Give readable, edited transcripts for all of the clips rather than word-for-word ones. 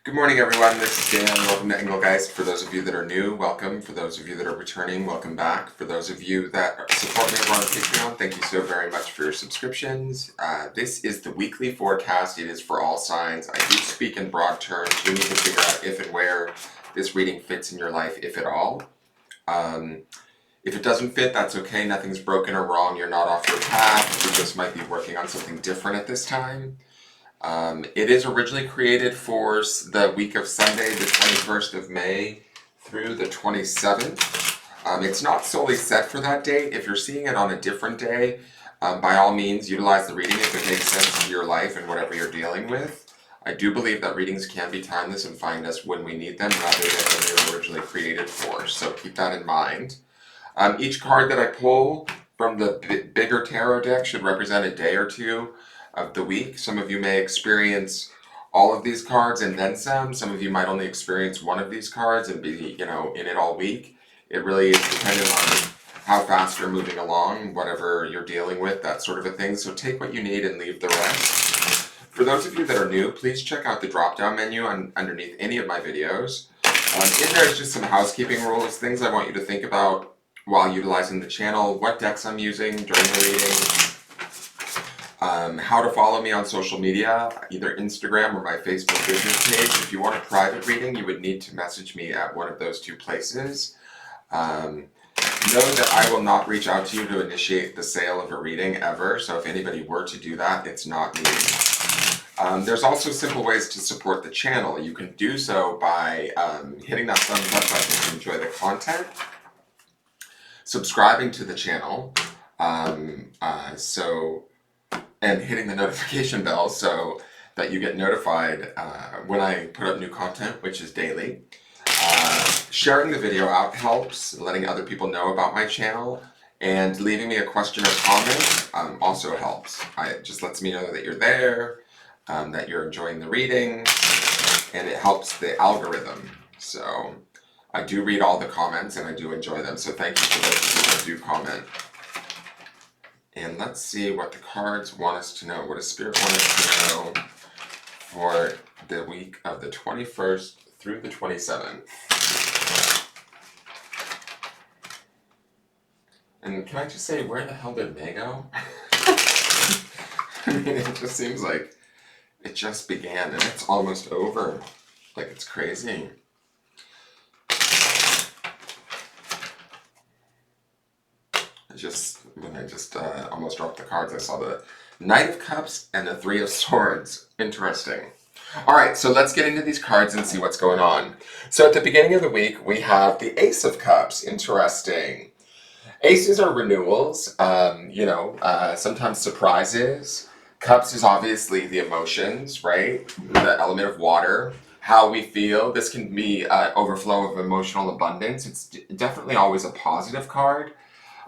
Good morning, everyone. This is Dan. Welcome to Engelgeist. For those of you that are new, welcome. For those of you that are returning, welcome back. For those of you that support me over on Patreon, thank you so very much for your subscriptions. This is the weekly forecast. It is for all signs. I do speak in broad terms. You need to figure out if and where this reading fits in your life, if at all. If it doesn't fit, that's okay. Nothing's broken or wrong. You're not off your path. You just might be working on something different at this time. It is originally created for the week of Sunday, the 21st of May through the 27th. It's not solely set for that date. If you're seeing it on a different day, by all means, utilize the reading if it makes sense to your life and whatever you're dealing with. I do believe that readings can be timeless and find us when we need them rather than when they were originally created for, so keep that in mind. Each card that I pull from the bigger tarot deck should represent a day or two of the week. Some of you may experience all of these cards and then some. Some of you might only experience one of these cards and be, in it all week. It really is dependent on how fast you're moving along, whatever you're dealing with, that sort of a thing. So take what you need and leave the rest. For those of you that are new, please check out the drop-down menu underneath any of my videos. In there is just some housekeeping rules, things I want you to think about while utilizing the channel, what decks I'm using during the reading, how to follow me on social media, either Instagram or my Facebook business page. If you want a private reading, you would need to message me at one of those two places. Know that I will not reach out to you to initiate the sale of a reading ever, so if anybody were to do that, it's not me. There's also simple ways to support the channel. You can do so by hitting that thumbs up button if you enjoy the content, subscribing to the channel, and hitting the notification bell so that you get notified when I put up new content, which is daily. Sharing the video out helps, letting other people know about my channel, and leaving me a question or comment also helps. It just lets me know that you're there, that you're enjoying the reading, and it helps the algorithm. So I do read all the comments and I do enjoy them, so thank you for those of you that do comment. And let's see what the cards want us to know. What does Spirit want us to know for the week of the 21st through the 27th? And can I just say, where the hell did May go? I mean, it just seems like it just began and it's almost over. Like, it's crazy. When I just almost dropped the cards, I saw the Knight of Cups and the Three of Swords. Interesting. All right, so let's get into these cards and see what's going on. So at the beginning of the week, we have the Ace of Cups. Interesting. Aces are renewals, sometimes surprises. Cups is obviously the emotions, right? The element of water, how we feel. This can be overflow of emotional abundance. It's definitely always a positive card.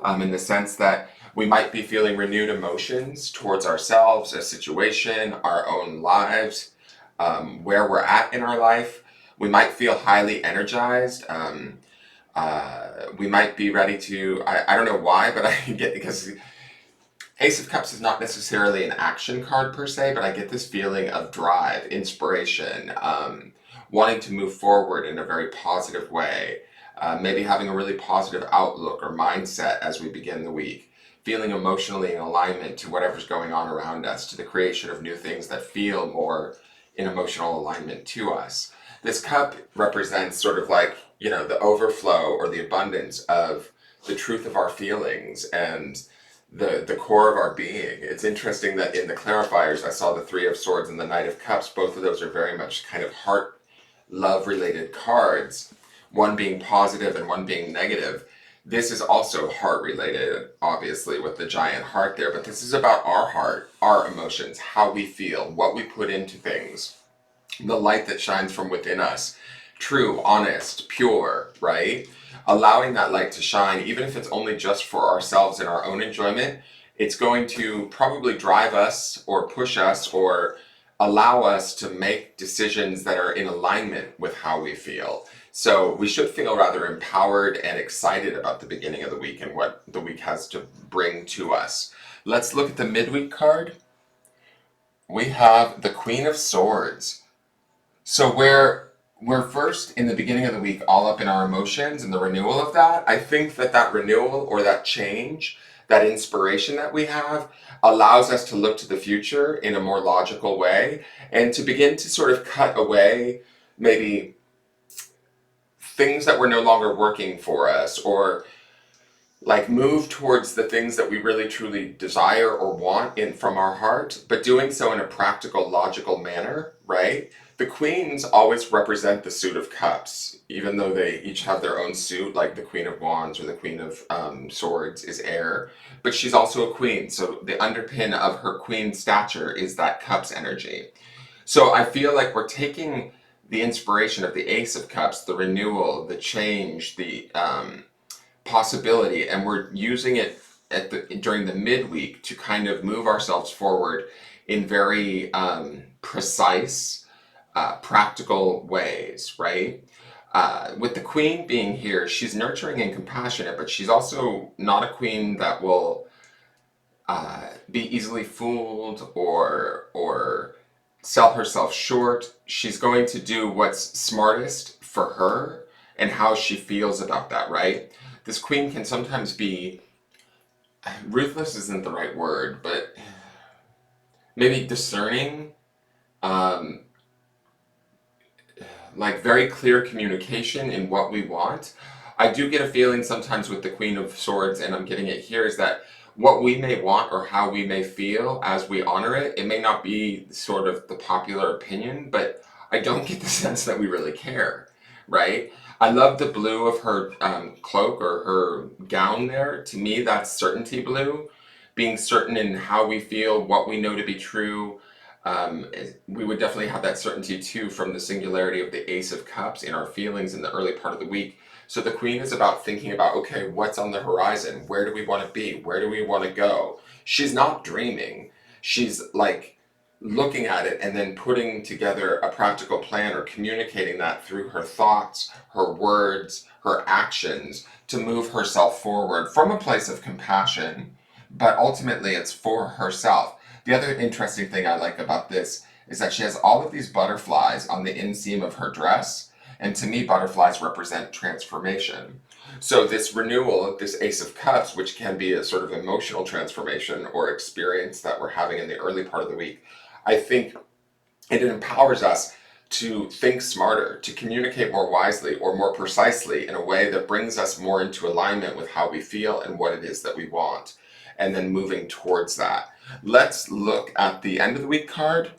In the sense that we might be feeling renewed emotions towards ourselves, a situation, our own lives, where we're at in our life. We might feel highly energized. We might be ready to, I don't know why, but I get, because Ace of Cups is not necessarily an action card per se, but I get this feeling of drive, inspiration, wanting to move forward in a very positive way. Maybe having a really positive outlook or mindset as we begin the week, feeling emotionally in alignment to whatever's going on around us, to the creation of new things that feel more in emotional alignment to us. This cup represents sort of like, the overflow or the abundance of the truth of our feelings and the core of our being. It's interesting that in the clarifiers, I saw the Three of Swords and the Knight of Cups. Both of those are very much kind of heart, love related cards. One being positive and one being negative. This is also heart related, obviously, with the giant heart there, but this is about our heart, our emotions, how we feel, what we put into things, the light that shines from within us, true, honest, pure, right? Allowing that light to shine, even if it's only just for ourselves and our own enjoyment, it's going to probably drive us or push us or allow us to make decisions that are in alignment with how we feel. So we should feel rather empowered and excited about the beginning of the week and what the week has to bring to us. Let's look at the midweek card. We have the Queen of Swords. So we're first in the beginning of the week all up in our emotions and the renewal of that. I think that that renewal or that change, that inspiration that we have allows us to look to the future in a more logical way and to begin to sort of cut away maybe things that were no longer working for us, or like move towards the things that we really truly desire or want in from our heart, but doing so in a practical, logical manner, right? The queens always represent the suit of cups, even though they each have their own suit, like the Queen of Wands or the Queen of Swords is air, but she's also a queen. So the underpin of her queen stature is that cups energy. So I feel like we're taking the inspiration of the Ace of Cups, the renewal, the change, the possibility, and we're using it during the midweek to kind of move ourselves forward in very precise, practical ways, right? With the queen being here, she's nurturing and compassionate, but she's also not a queen that will be easily fooled or sell herself short. She's going to do what's smartest for her and how she feels about that, right? This queen can sometimes be ruthless isn't the right word, but maybe discerning, um, like very clear communication in what we want. I do get a feeling sometimes with the Queen of Swords, and I'm getting it here, is that what we may want or how we may feel as we honor it, it may not be sort of the popular opinion, but I don't get the sense that we really care, right? I love the blue of her cloak or her gown there. To me, that's certainty blue, being certain in how we feel, what we know to be true. We would definitely have that certainty too from the singularity of the Ace of Cups in our feelings in the early part of the week. So the Queen is about thinking about, okay, what's on the horizon? Where do we want to be? Where do we want to go? She's not dreaming. She's like looking at it and then putting together a practical plan or communicating that through her thoughts, her words, her actions to move herself forward from a place of compassion, but ultimately it's for herself. The other interesting thing I like about this is that she has all of these butterflies on the inseam of her dress, and to me, butterflies represent transformation. So this renewal, this Ace of Cups, which can be a sort of emotional transformation or experience that we're having in the early part of the week, I think it empowers us to think smarter, to communicate more wisely or more precisely in a way that brings us more into alignment with how we feel and what it is that we want, and then moving towards that. Let's look at the end of the week card.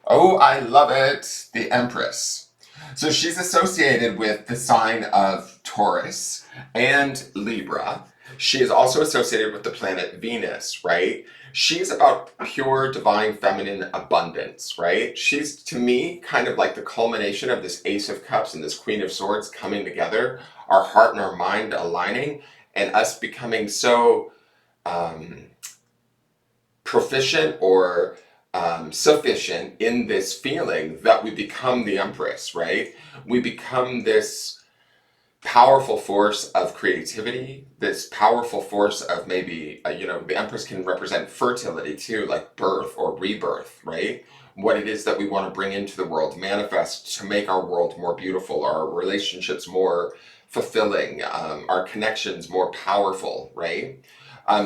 Oh, I love it. The Empress. So she's associated with the sign of Taurus and Libra. She is also associated with the planet Venus, right? She's about pure divine feminine abundance, right? She's, to me, kind of like the culmination of this Ace of Cups and this Queen of Swords coming together, our heart and our mind aligning, and us becoming so proficient or sufficient in this feeling that we become the Empress, right? We become this powerful force of creativity, this powerful force of maybe, the Empress can represent fertility too, like birth or rebirth, right? What it is that we want to bring into the world, manifest to make our world more beautiful, our relationships more fulfilling, our connections more powerful, right?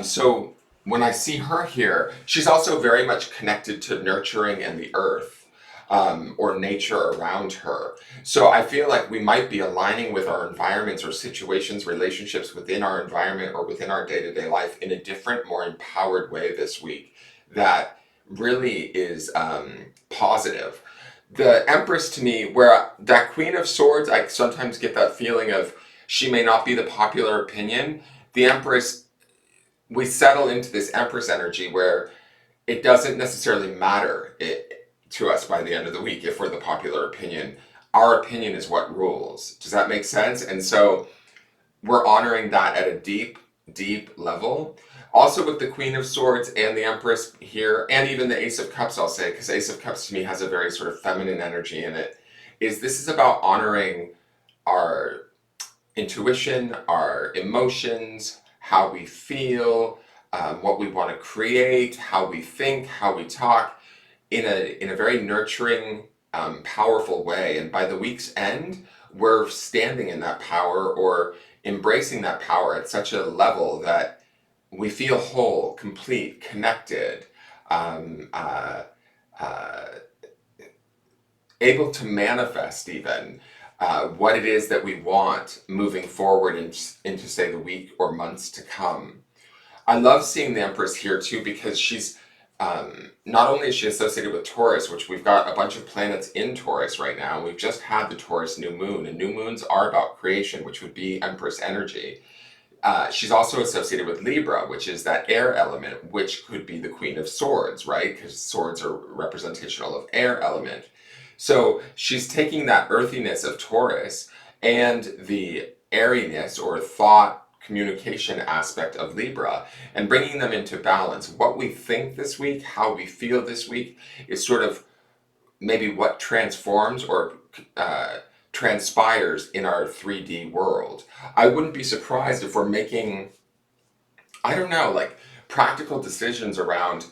So when I see her here, she's also very much connected to nurturing and the earth, or nature around her. So I feel like we might be aligning with our environments or situations, relationships within our environment or within our day-to-day life in a different, more empowered way this week that really is positive. The Empress, to me, where that Queen of Swords, I sometimes get that feeling of she may not be the popular opinion. The Empress, we settle into this Empress energy where it doesn't necessarily matter to us by the end of the week if we're the popular opinion. Our opinion is what rules. Does that make sense? And so we're honoring that at a deep, deep level. Also with the Queen of Swords and the Empress here, and even the Ace of Cups, I'll say, because Ace of Cups to me has a very sort of feminine energy in it, is this is about honoring our intuition, our emotions, how we feel, what we want to create, how we think, how we talk, in a very nurturing, powerful way. And by the week's end, we're standing in that power or embracing that power at such a level that we feel whole, complete, connected, um, uh, uh, able to manifest even what it is that we want moving forward into, say, the week or months to come. I love seeing the Empress here too because she's not only is she associated with Taurus, which we've got a bunch of planets in Taurus right now. We've just had the Taurus new moon, and new moons are about creation, which would be Empress energy. She's also associated with Libra, which is that air element, which could be the Queen of Swords, right? Because swords are representational of air element. So she's taking that earthiness of Taurus and the airiness or thought communication aspect of Libra and bringing them into balance. What we think this week, how we feel this week is sort of maybe what transforms or transpires in our 3D world. I wouldn't be surprised if we're making, I don't know, like practical decisions around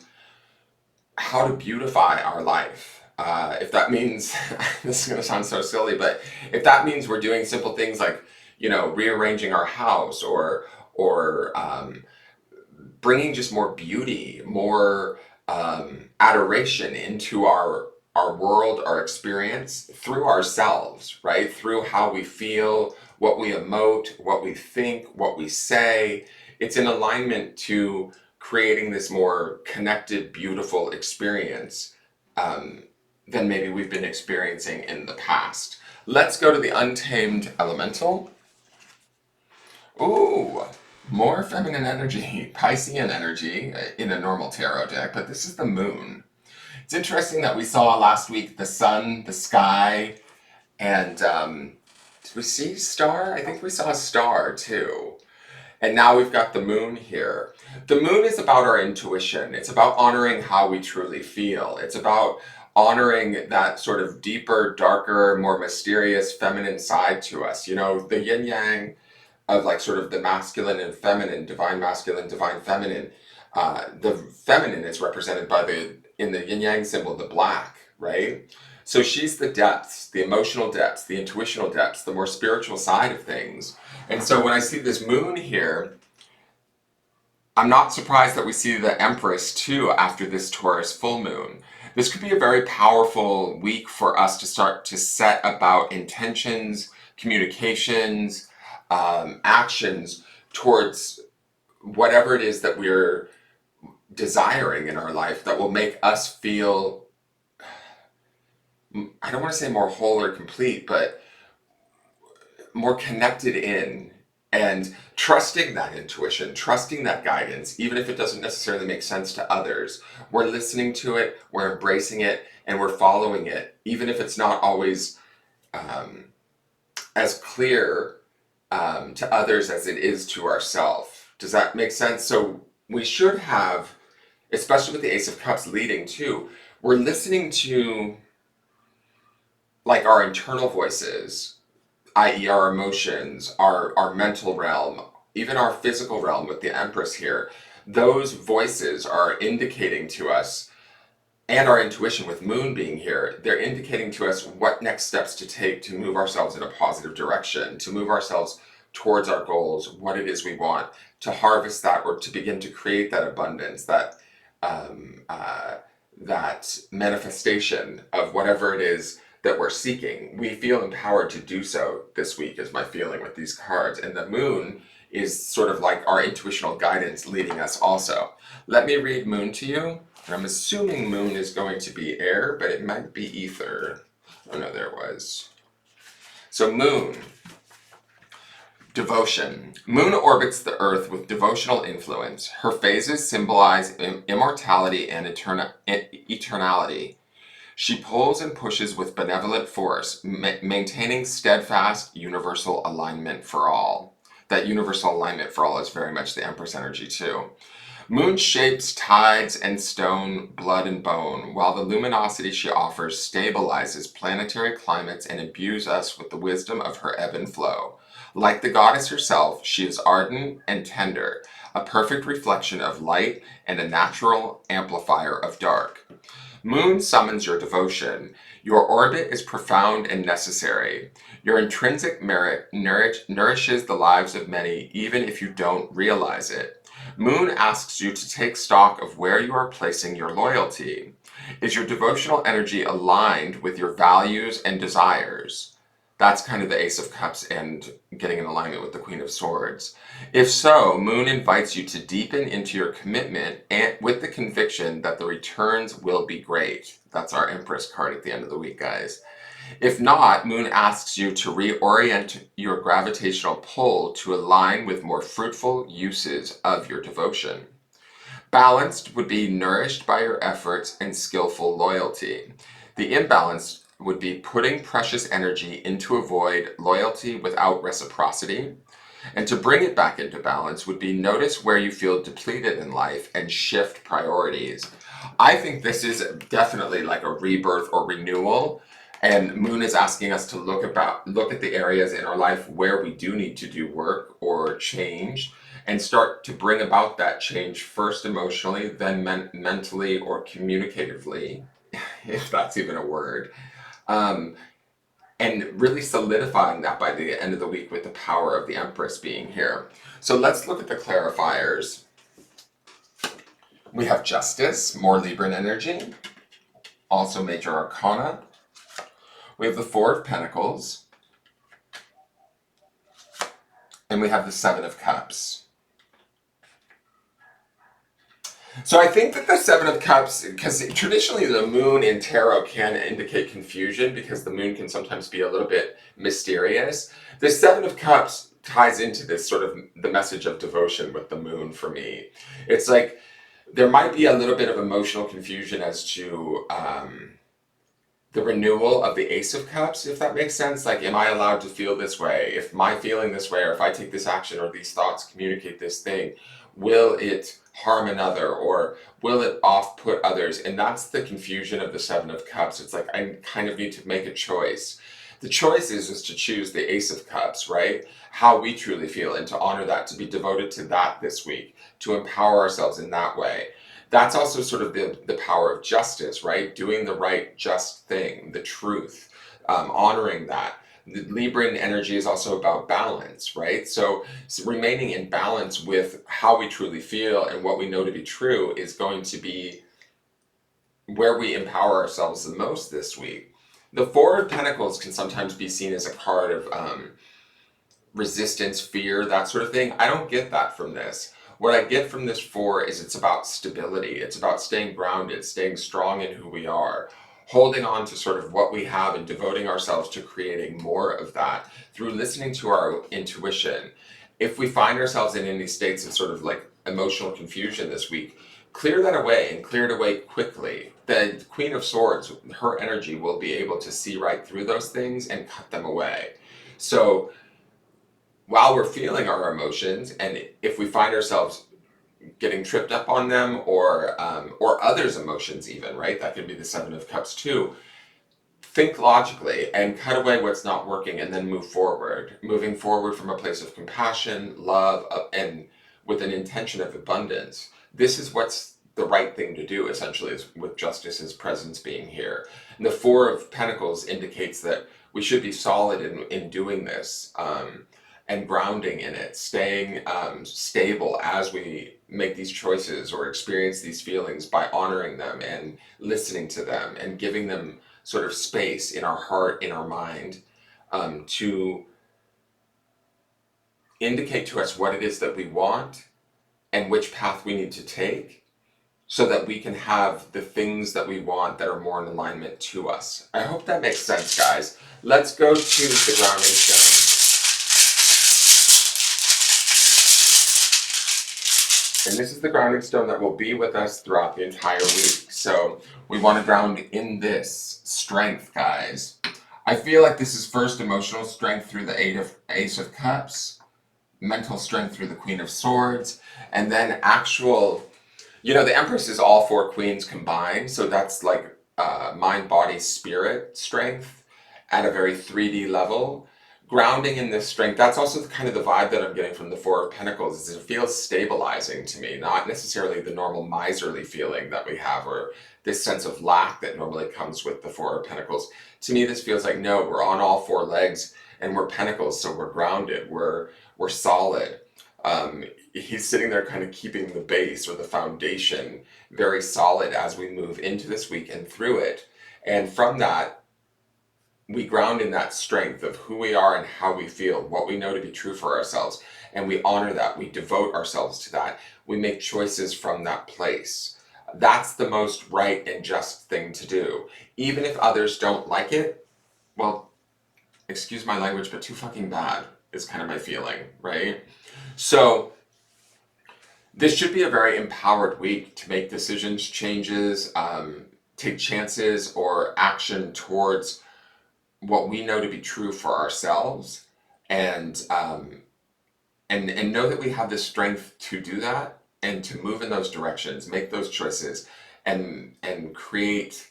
how to beautify our life. If that means, this is going to sound so silly, but if that means we're doing simple things like, you know, rearranging our house or bringing just more beauty, more adoration into our world, our experience through ourselves, right? Through how we feel, what we emote, what we think, what we say. It's in alignment to creating this more connected, beautiful experience than maybe we've been experiencing in the past. Let's go to the Untamed Elemental. Ooh, more feminine energy, Piscean energy in a normal tarot deck, but this is the moon. It's interesting that we saw last week the sun, the sky, and did we see star? I think we saw a star too. And now we've got the moon here. The moon is about our intuition. It's about honoring how we truly feel. It's about honoring that sort of deeper, darker, more mysterious feminine side to us. You know, the yin yang of like sort of the masculine and feminine, divine masculine, divine feminine. The feminine is represented by in the yin yang symbol, the black, right? So she's the depths, the emotional depths, the intuitional depths, the more spiritual side of things. And so when I see this moon here, I'm not surprised that we see the Empress too after this Taurus full moon. This could be a very powerful week for us to start to set about intentions, communications, actions towards whatever it is that we're desiring in our life that will make us feel, I don't want to say more whole or complete, but more connected in and trusting that intuition, trusting that guidance, even if it doesn't necessarily make sense to others. We're listening to it, we're embracing it, and we're following it, even if it's not always as clear to others as it is to ourselves. Does that make sense? So we should have, especially with the Ace of Cups leading too, we're listening to like our internal voices, i.e. our emotions, our mental realm, even our physical realm with the Empress here. Those voices are indicating to us, and our intuition with Moon being here, they're indicating to us what next steps to take to move ourselves in a positive direction, to move ourselves towards our goals, what it is we want, to harvest that or to begin to create that abundance, that that manifestation of whatever it is that we're seeking. We feel empowered to do so this week, is my feeling with these cards. And the moon is sort of like our intuitional guidance leading us also. Let me read moon to you. And I'm assuming moon is going to be air, but it might be ether. Oh no, there it was. So moon. Devotion. Moon orbits the earth with devotional influence. Her phases symbolize immortality and eternality. She pulls and pushes with benevolent force, maintaining steadfast universal alignment for all. That universal alignment for all is very much the Empress energy too. Moon shapes tides and stone, blood and bone, while the luminosity she offers stabilizes planetary climates and imbues us with the wisdom of her ebb and flow. Like the goddess herself, she is ardent and tender, a perfect reflection of light and a natural amplifier of dark. Moon summons your devotion. Your orbit is profound and necessary. Your intrinsic merit nourishes the lives of many, even if you don't realize it. Moon asks you to take stock of where you are placing your loyalty. Is your devotional energy aligned with your values and desires? That's kind of the Ace of Cups and getting in alignment with the Queen of Swords. If so, Moon invites you to deepen into your commitment and with the conviction that the returns will be great. That's our Empress card at the end of the week, guys. If not, Moon asks you to reorient your gravitational pull to align with more fruitful uses of your devotion. Balanced would be nourished by your efforts and skillful loyalty. The imbalanced would be putting precious energy into a void, loyalty without reciprocity. And to bring it back into balance would be notice where you feel depleted in life and shift priorities. I think this is definitely like a rebirth or renewal. And Moon is asking us to look at the areas in our life where we do need to do work or change and start to bring about that change first emotionally, then mentally or communicatively, if that's even a word. And really solidifying that by the end of the week with the power of the Empress being here. So let's look at the clarifiers. We have Justice, more Libran energy, also Major Arcana. We have the Four of Pentacles, and we have the Seven of Cups. So I think that the Seven of Cups, because traditionally the Moon in tarot can indicate confusion because the Moon can sometimes be a little bit mysterious. The Seven of Cups ties into this sort of the message of devotion with the Moon for me. It's like there might be a little bit of emotional confusion as to the renewal of the Ace of Cups, if that makes sense. Like, am I allowed to feel this way? If my feeling this way, or if I take this action or these thoughts communicate this thing, will it harm another or will it off-put others? And that's the confusion of the Seven of Cups. It's like I kind of need to make a choice. The choice is to choose the Ace of Cups, right? How we truly feel and to honor that, to be devoted to that this week, to empower ourselves in that way. That's also sort of the power of justice, right? Doing the right, just thing, the truth, honoring that. The Libran energy is also about balance, right? So remaining in balance with how we truly feel and what we know to be true is going to be where we empower ourselves the most this week. The Four of Pentacles can sometimes be seen as a card of resistance, fear, that sort of thing. I don't get that from this. What I get from this Four is it's about stability. It's about staying grounded, staying strong in who we are, holding on to sort of what we have and devoting ourselves to creating more of that through listening to our intuition. If we find ourselves in any states of sort of like emotional confusion this week, clear that away and clear it away quickly. The Queen of Swords, her energy will be able to see right through those things and cut them away. So while we're feeling our emotions, and if we find ourselves getting tripped up on them or others' emotions even, right? That could be the Seven of Cups too. Think logically and cut away what's not working and then move forward. Moving forward from a place of compassion, love, and with an intention of abundance. This is what's the right thing to do, essentially, is with Justice's presence being here. And the Four of Pentacles indicates that we should be solid in doing this. And grounding in it, staying stable as we make these choices or experience these feelings by honoring them and listening to them and giving them sort of space in our heart, in our mind, to indicate to us what it is that we want and which path we need to take so that we can have the things that we want that are more in alignment to us. I hope that makes sense, guys. Let's go to the grounding stone. And this is the grounding stone that will be with us throughout the entire week. So we want to ground in this strength, guys. I feel like this is first emotional strength through the Ace of Cups, mental strength through the Queen of Swords, and then actual, the Empress is all four queens combined. So that's like mind, body, spirit strength at a very 3D level. grounding in this strength. That's also kind of the vibe that I'm getting from the Four of Pentacles, is it feels stabilizing to me, not necessarily the normal miserly feeling that we have, or this sense of lack that normally comes with the Four of Pentacles. To me, this feels like, no, we're on all four legs, and we're pentacles, so we're grounded, we're solid. He's sitting there kind of keeping the base or the foundation very solid as we move into this week and through it. And from that, we ground in that strength of who we are and how we feel, what we know to be true for ourselves. And we honor that. We devote ourselves to that. We make choices from that place. That's the most right and just thing to do. Even if others don't like it, well, excuse my language, but too fucking bad is kind of my feeling, right? So this should be a very empowered week to make decisions, changes, take chances or action towards what we know to be true for ourselves, and know that we have the strength to do that and to move in those directions, make those choices, and create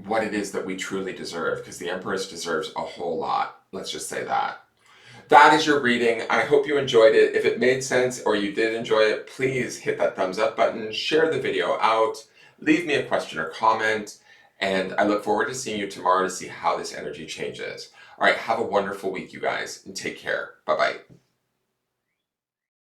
what it is that we truly deserve, because the Empress deserves a whole lot. Let's just say that. That is your reading. I hope you enjoyed it. If it made sense or you did enjoy it, please hit that thumbs up button, share the video out, leave me a question or comment, and I look forward to seeing you tomorrow to see how this energy changes. All right, have a wonderful week, you guys, and take care. Bye-bye.